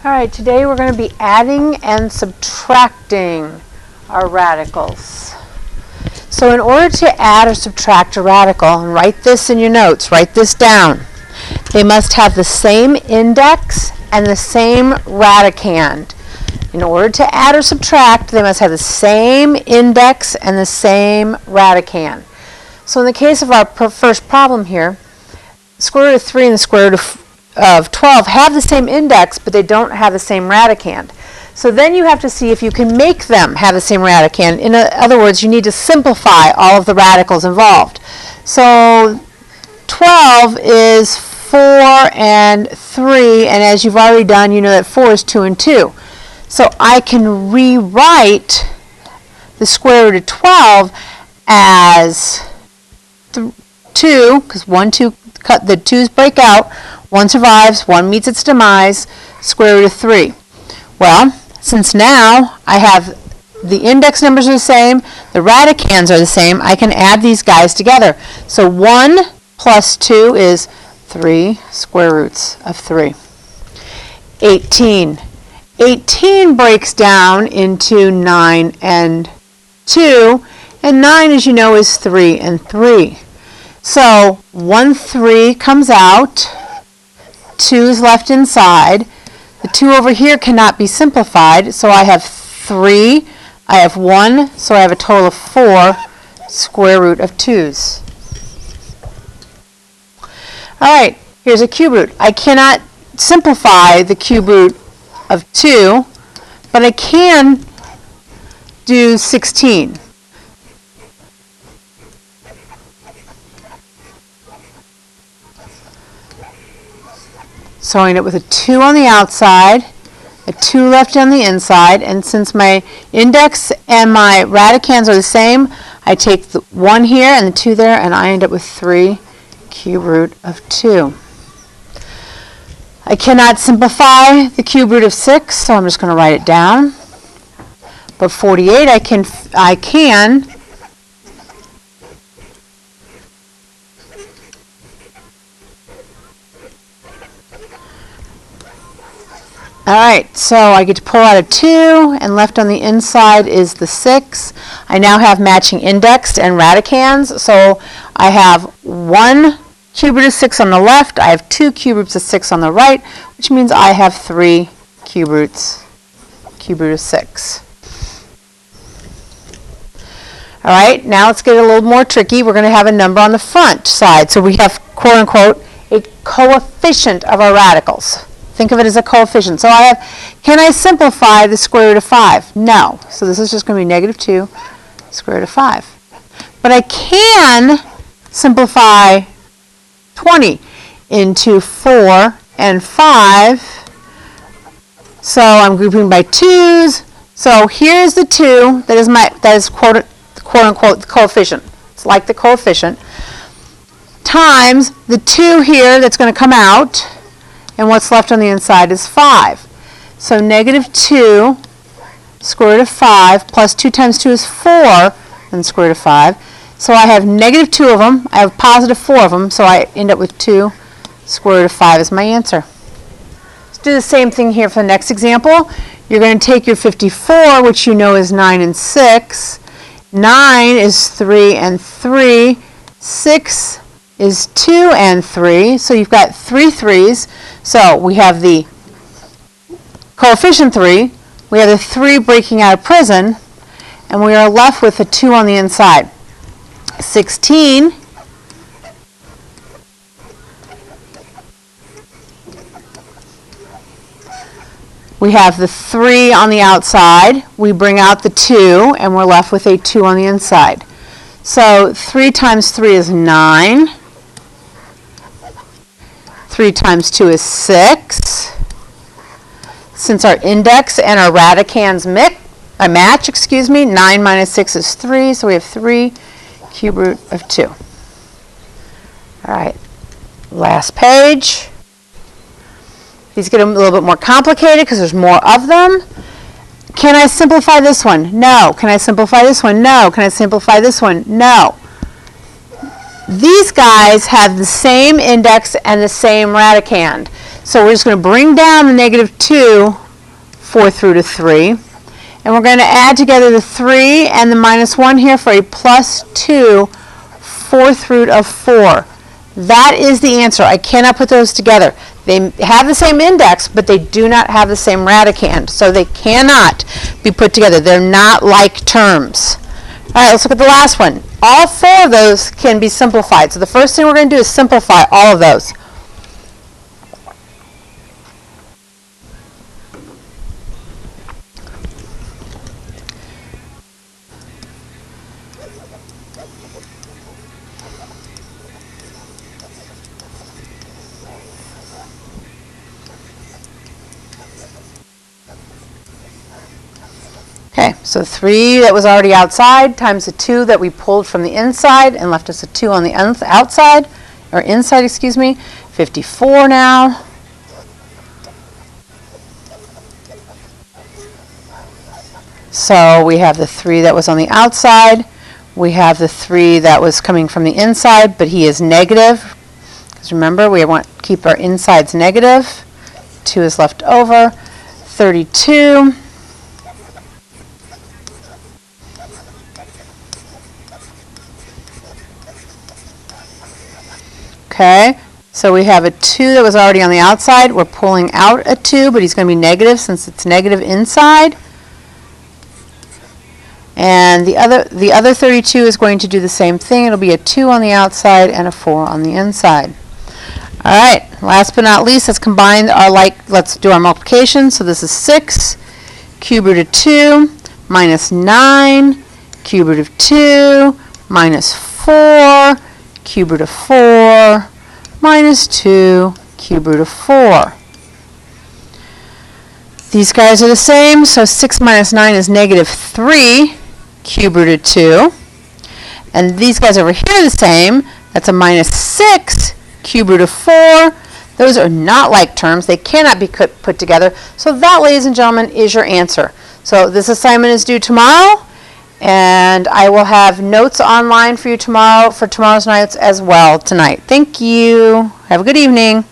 All right, today we're going to be adding and subtracting our radicals. So in order to add or subtract a radical, and write this in your notes, write this down, they must have the same index and the same radicand. In order to add or subtract, they must have the same index and the same radicand. So in the case of our first problem here, the square root of 3 and the square root of 12 have the same index, but they don't have the same radicand. So then you have to see if you can make them have the same radicand. In other words, you need to simplify all of the radicals involved. So 12 is 4 and 3, and as you've already done, you know that 4 is 2 and 2. So I can rewrite the square root of 12 as 2, because 1, 2, cut the 2's break out. 1 survives, 1 meets its demise, square root of 3. Well, since now I have the index numbers are the same, the radicands are the same, I can add these guys together. So 1 plus 2 is 3 square roots of 3. 18. 18 breaks down into 9 and 2, and 9, as you know, is 3 and 3. So 1 3 comes out, 2 is left inside. The 2 over here cannot be simplified, so I have 3, I have 1, so I have a total of 4 square root of 2's. All right, here's a cube root. I cannot simplify the cube root of 2, but I can do 16. So I end up with a 2 on the outside, a 2 left on the inside, and since my index and my radicands are the same, I take the 1 here and the 2 there, and I end up with 3 cube root of 2. I cannot simplify the cube root of 6, so I'm just going to write it down. But 48 I can. All right, so I get to pull out a 2, and left on the inside is the 6. I now have matching index and radicands, so I have 1 cube root of 6 on the left, I have 2 cube roots of 6 on the right, which means I have 3 cube root of 6. All right, now let's get a little more tricky. We're going to have a number on the front side, so we have, quote unquote, a coefficient of our radicals. Think of it as a coefficient. So I have, can I simplify the square root of 5? No. So this is just going to be negative 2 square root of 5. But I can simplify 20 into 4 and 5. So I'm grouping by 2's. So here's the 2 that is quote unquote the coefficient. It's like the coefficient times the 2 here that's going to come out. And what's left on the inside is 5. So negative 2 square root of 5 plus 2 times 2 is 4 and square root of 5. So I have negative 2 of them. I have positive 4 of them. So I end up with 2 square root of 5 as my answer. Let's do the same thing here for the next example. You're going to take your 54, which you know is 9 and 6. 9 is 3 and 3. 6 is 2 and 3, so you've got 3 3's. So we have the coefficient 3, we have the 3 breaking out of prison, and we are left with a 2 on the inside. 16 we have the 3 on the outside, we bring out the 2, and we're left with a 2 on the inside. So 3 times 3 is 9. 3 times 2 is 6. Since our index and our radicands match, 9 minus 6 is 3, so we have 3 cube root of 2. All right, last page. These get a little bit more complicated because there's more of them. Can I simplify this one? No. Can I simplify this one? No. Can I simplify this one? No. These guys have the same index and the same radicand. So we're just going to bring down the negative 2 fourth root of 3. And we're going to add together the 3 and the minus 1 here for a plus 2 fourth root of 4. That is the answer. I cannot put those together. They have the same index, but they do not have the same radicand. So they cannot be put together. They're not like terms. All right, let's look at the last one. All 4 of those can be simplified. So the first thing we're going to do is simplify all of those. Okay, so 3 that was already outside times the 2 that we pulled from the inside and left us a 2 on the outside, or inside, excuse me. 54 now. So we have the 3 that was on the outside. We have the 3 that was coming from the inside, but he is negative. Because remember, we want to keep our insides negative. 2 is left over. 32. Okay, so we have a 2 that was already on the outside. We're pulling out a 2, but he's going to be negative since it's negative inside. And the other 32 is going to do the same thing. It'll be a 2 on the outside and a 4 on the inside. All right, last but not least, let's combine let's do our multiplication. So this is 6 cube root of 2 minus 9 cube root of 2 minus 4 cube root of 4 minus 2 cube root of 4. These guys are the same, so 6 minus 9 is negative 3 cube root of 2. And these guys over here are the same. That's a minus 6 cube root of 4. Those are not like terms. They cannot be put together. So that, ladies and gentlemen, is your answer. So this assignment is due tomorrow. And I will have notes online for you tomorrow, for tomorrow's notes as well tonight. Thank you. Have a good evening.